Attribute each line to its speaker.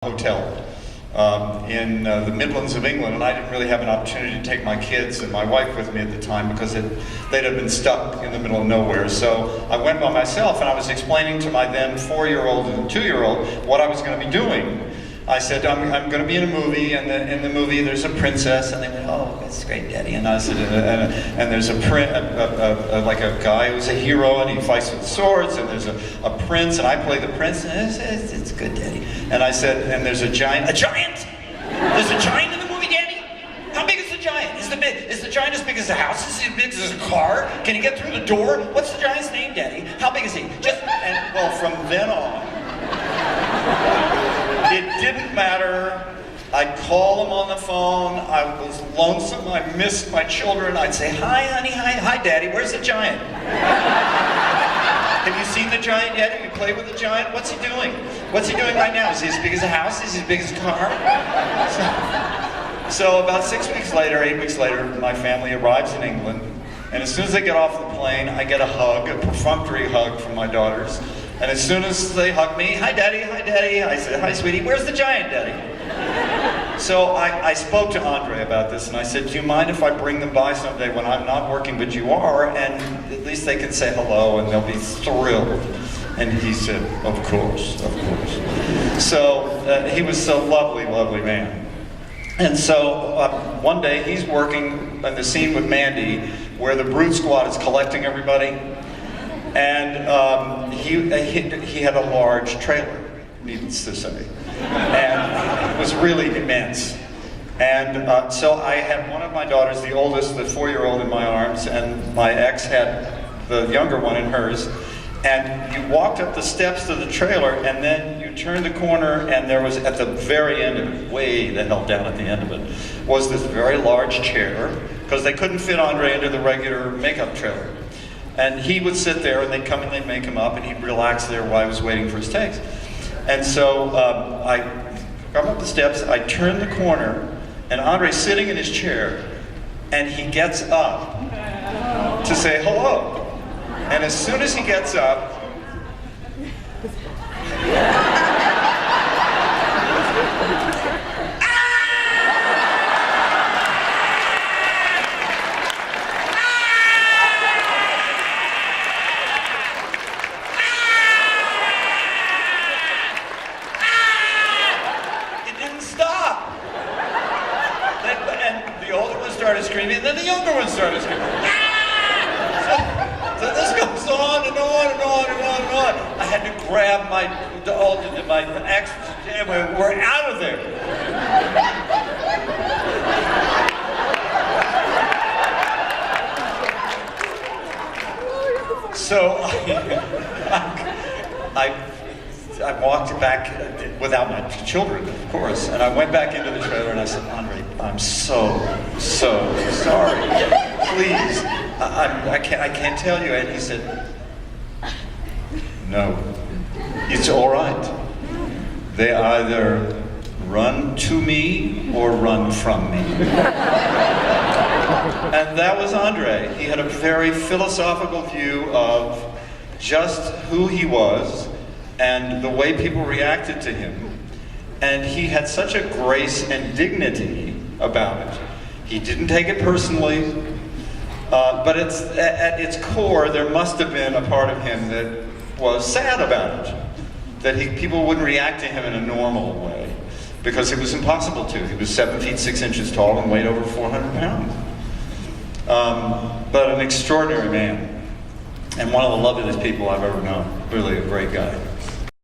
Speaker 1: hotel in the Midlands of England, and I didn't really have an opportunity to take my kids and my wife with me at the time because they'd have been stuck in the middle of nowhere. So I went by myself, and I was explaining to my then 4-year-old and 2-year-old what I was going to be doing. I said, I'm going to be in a movie, and in the movie there's a princess, and they went, oh, that's great, Daddy. And I said, and there's like a guy who's a hero, and he fights with swords, and there's a prince, and I play the prince, and it's good, Daddy. And I said, and there's a giant? There's a giant in the movie, Daddy? How big is the giant? Is the giant as big as a house? Is he as big as a car? Can he get through the door? What's the giant's name, Daddy? How big is he? Well, from then on, it didn't matter. I'd call him on the phone. I was lonesome. I missed my children. I'd say, hi, honey, hi, Daddy. Where's the giant? Have you seen the giant yet? Have you played with the giant? What's he doing? What's he doing right now? Is he as big as a house? Is he as big as a car? So about 6 weeks later, 8 weeks later, my family arrives in England. And as soon as they get off the plane, I get a hug, a perfunctory hug from my daughters. And as soon as they hug me, hi, Daddy, I said, hi, sweetie, where's the giant, Daddy? So I spoke to Andre about this, and I said, do you mind if I bring them by someday when I'm not working, but you are, and at least they can say hello, and they'll be thrilled. And he said, of course. So he was a lovely, lovely man. And so one day he's working in the scene with Mandy, where the Brute Squad is collecting everybody. And he had a large trailer, needless to say, and it was really immense. And so I had one of my daughters, the oldest, the 4-year-old, in my arms, and my ex had the younger one in hers. And you walked up the steps to the trailer, and then you turned the corner, and there was, at the very end of it, way the hell down at the end of it, was this very large chair, because they couldn't fit Andre into the regular makeup trailer. And he would sit there, and they'd come and they'd make him up, and he'd relax there while I was waiting for his takes. And so I come up the steps, I turn the corner, and Andre's sitting in his chair, and he gets up to say hello. And as soon as he gets up, started screaming, and then the younger one started screaming. So this goes on and on and on and on and on. I had to grab my ex, and we're out of there. So I walked back without my children, of course, and I went back into the trailer and I said, Andre, I'm so sorry. Please, I can't tell you. And he said, no, it's all right. They either run to me or run from me. And that was Andre. He had a very philosophical view of just who he was and the way people reacted to him. And he had such a grace and dignity about it. He didn't take it personally, but at its core, there must have been a part of him that was sad about it. That people wouldn't react to him in a normal way, because it was impossible to. He was 7 feet 6 inches tall and weighed over 400 pounds. But an extraordinary man, and one of the loveliest people I've ever known. Really a great guy.